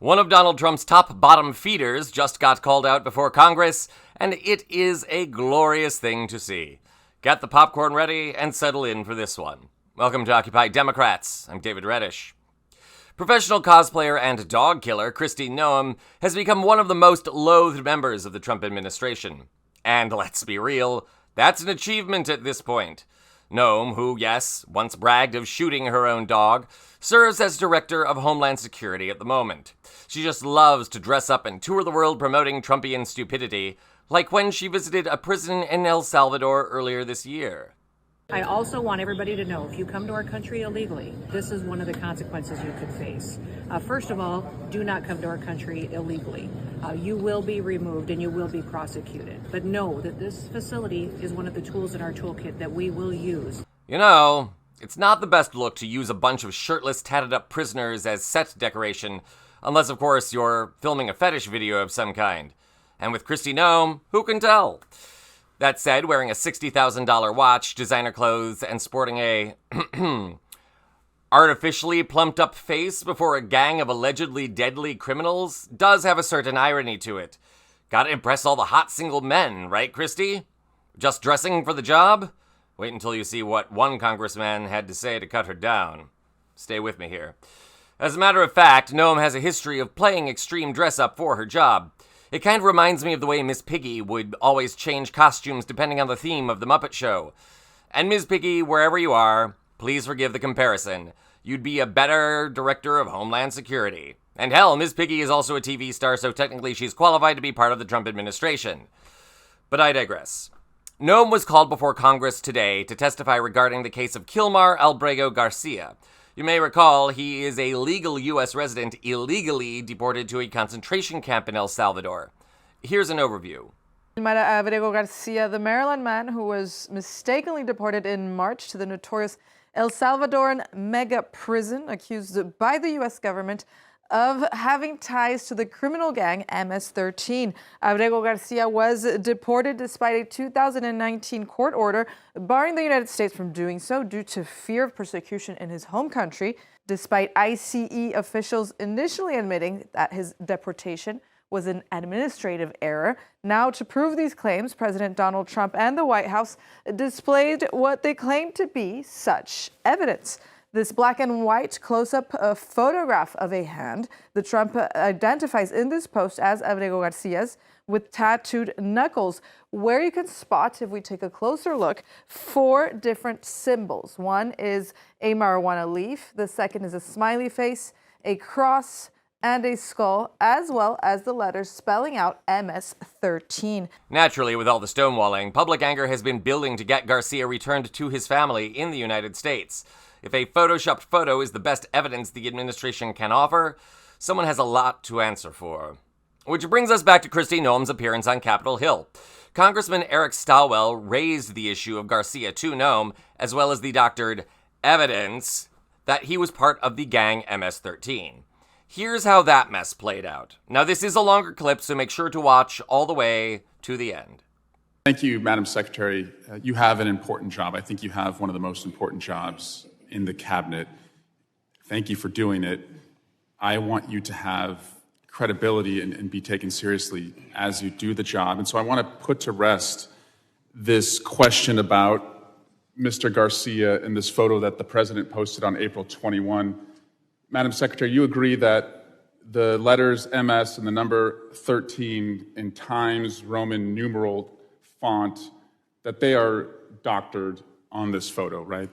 One of Donald Trump's top bottom feeders just got called out before Congress, and it is a glorious thing to see. Get the popcorn ready and settle in for this one. Welcome to Occupy Democrats. I'm David Reddish. Professional cosplayer and dog killer Kristi Noem has become one of the most loathed members of the Trump administration. And let's be real, that's an achievement at this point. Noem, who, yes, once bragged of shooting her own dog, serves as director of Homeland Security at the moment. She just loves to dress up and tour the world promoting Trumpian stupidity, like when she visited a prison in El Salvador earlier this year. I also want everybody to know, if you come to our country illegally, this is one of the consequences you could face. First of all, do not come to our country illegally. You will be removed and you will be prosecuted. But know that this facility is one of the tools in our toolkit that we will use. You know, it's not the best look to use a bunch of shirtless, tatted-up prisoners as set decoration, unless, of course, you're filming a fetish video of some kind. And with Kristi Noem, who can tell? That said, wearing a $60,000 watch, designer clothes, and sporting a artificially plumped-up face before a gang of allegedly deadly criminals does have a certain irony to it. Gotta impress all the hot single men, right, Kristi? Just dressing for the job? Wait until you see what one congressman had to say to cut her down. Stay with me here. As a matter of fact, Noem has a history of playing extreme dress-up for her job. It kind of reminds me of the way Miss Piggy would always change costumes depending on the theme of the Muppet Show. And Ms. Piggy, wherever you are, please forgive the comparison. You'd be a better director of Homeland Security. And hell, Ms. Piggy is also a TV star, so technically she's qualified to be part of the Trump administration. But I digress. Noem was called before Congress today to testify regarding the case of Kilmar Albrego Garcia. You may recall he is a legal U.S. resident illegally deported to a concentration camp in El Salvador. Here's an overview. Albrego Garcia, the Maryland man who was mistakenly deported in March to the notorious El Salvadoran mega prison, accused by the U.S. government of having ties to the criminal gang MS-13. Albrego Garcia was deported despite a 2019 court order barring the United States from doing so due to fear of persecution in his home country, despite ICE officials initially admitting that his deportation was an administrative error. Now, to prove these claims, President Donald Trump and the White House displayed what they claim to be such evidence. This black and white close-up photograph of a hand that Trump identifies in this post as Albrego Garcia's with tattooed knuckles, where you can spot, if we take a closer look, 4 different symbols. One is a marijuana leaf, the second is a smiley face, a cross, and a skull, as well as the letters spelling out MS-13. Naturally, with all the stonewalling, public anger has been building to get Garcia returned to his family in the United States. If a photoshopped photo is the best evidence the administration can offer, someone has a lot to answer for. Which brings us back to Kristi Noem's appearance on Capitol Hill. Congressman Eric Swawell raised the issue of Garcia to Noem, as well as the doctored evidence that he was part of the gang MS-13. Here's how that mess played out. Now, this is a longer clip, so make sure to watch all the way to the end. Thank you, Madam Secretary. You have an important job. I think you have one of the most important jobs in the cabinet. Thank you for doing it. I want you to have credibility and be taken seriously as you do the job. And so I want to put to rest this question about Mr. Garcia and this photo that the president posted on April 21. Madam Secretary, you agree that the letters MS and the number 13 in Times Roman numeral font, that they are doctored on this photo, right?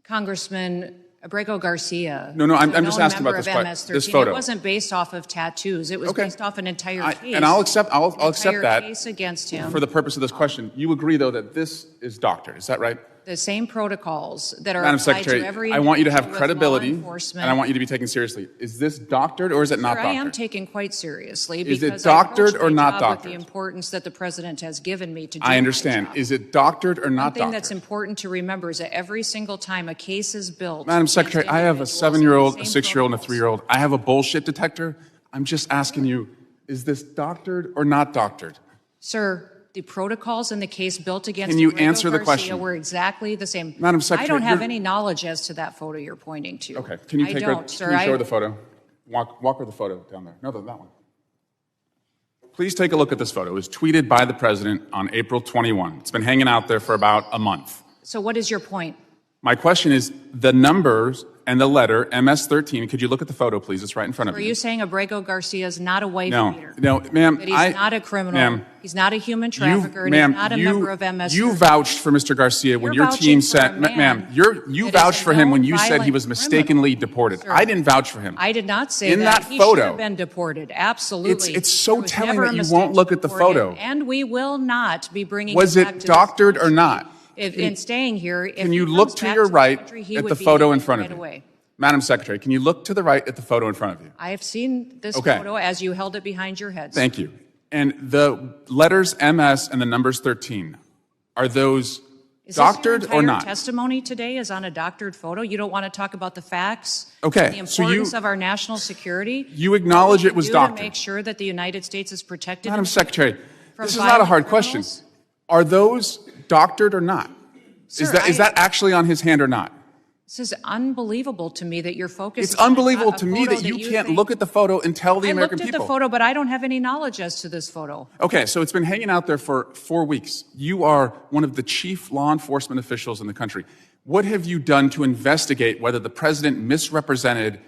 Congressman Albrego Garcia. No, I'm just asking about this photo. It wasn't based off of tattoos. It was based off an entire case. And I'll accept that case against him. For the purpose of this question. You agree, though, that this is doctored. Is that right? The same protocols that are Madam applied Secretary, to every I want you to have with credibility, law and enforcement. I want you to be taken seriously. Is this doctored or is it not doctored? I am taken quite seriously. Is because it doctored I or not my job doctored? With the importance that the president has given me to do I understand. my job. Is it doctored or not doctored? One thing that's important to remember is that every single time a case is built... Madam Secretary, I have a 7-year-old, a 6-year-old, and a 3-year-old. I have a bullshit detector. I'm just asking you, is this doctored or not doctored? Sir, the protocols in the case built against Can you Albrego answer the Garcia question? were exactly the same. Madam Secretary, I don't have any knowledge as to that photo you're pointing to. Okay. Can you show the photo? Walk her the photo down there. No, that one. Please take a look at this photo. It was tweeted by the president on April 21. It's been hanging out there for about a month. So what is your point? My question is the numbers and the letter MS-13. Could you look at the photo, please? It's right in front of Are you. you saying Abrego Garcia is not a wife beater? No, ma'am. That he's not a criminal. Ma'am, he's not a human trafficker. And ma'am, he's not a member of MS. You vouched for Mr. Garcia when You're your team vouching for said, a man ma'am, you that vouched is a for him when known you said he was violent mistakenly criminal. deported. Sir, I didn't vouch for him. I did not say In that he photo, should have been deported. Absolutely. It's so There was telling never that a you mistake won't look to at the deport him, photo. and we will not be bringing Was him back it to this doctored or country. not? In staying here, if Can you he look comes to back your this right country, he at would the be photo in deported front right of you? away. Madam Secretary, can you look to the right at the photo in front of you? I have seen this Okay. photo as you held it behind your head. Thank you. And the letters MS and the numbers 13, are those Is doctored this your or entire not? testimony today is on a doctored photo? You don't want to talk about the facts? Okay, and the so you- importance of our national security? You acknowledge it was Do doctored. to make sure that the United States is protected? Madam Secretary, from this is not a violent hard question. criminals? Are those doctored or not? Sir, is that actually on his hand or not? This is unbelievable to me that you're focused. It's unbelievable to me photo that you can't think- look at the photo and tell the I American looked at people. the photo, but I don't have any knowledge as to this photo. Okay, so it's been hanging out there for 4 weeks. You are one of the chief law enforcement officials in the country. What have you done to investigate whether the president misrepresented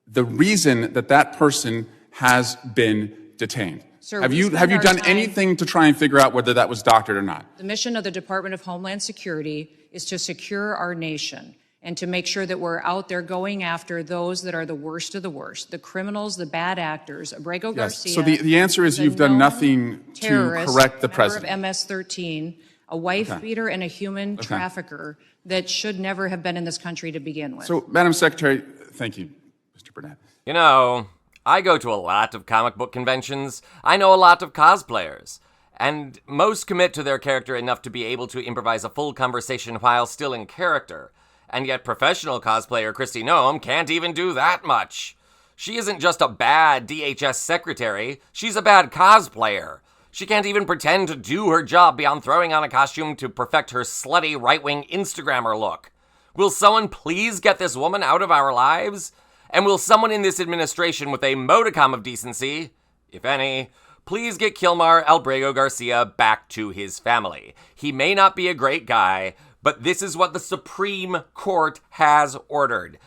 the reason that that person has been detained? Sir, have we you spend our done time- anything to try and figure out whether that was doctored or not? The mission of the Department of Homeland Security is to secure our nation and to make sure that we're out there going after those that are the worst of the worst, the criminals, the bad actors. Abrego Yes. Garcia. So the answer is a you've done known nothing to terrorist, correct the member president. of MS-13, a wife beater and a human trafficker that should never have been in this country to begin with. So, Madam Secretary, thank you, Mr. Burnett. You know, I go to a lot of comic book conventions. I know a lot of cosplayers. And most commit to their character enough to be able to improvise a full conversation while still in character. And yet professional cosplayer Kristi Noem can't even do that much. She isn't just a bad DHS Secretary, she's a bad cosplayer. She can't even pretend to do her job beyond throwing on a costume to perfect her slutty right-wing Instagrammer look. Will someone please get this woman out of our lives? And will someone in this administration with a modicum of decency, if any, please get Kilmar Albrego Garcia back to his family? He may not be a great guy, but this is what the Supreme Court has ordered.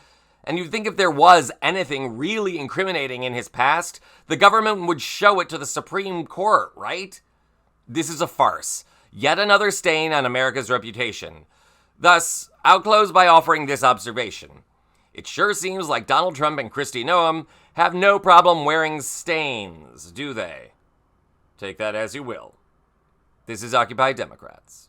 And you'd think if there was anything really incriminating in his past, the government would show it to the Supreme Court, right? This is a farce. Yet another stain on America's reputation. Thus, I'll close by offering this observation. It sure seems like Donald Trump and Kristi Noem have no problem wearing stains, do they? Take that as you will. This is Occupy Democrats.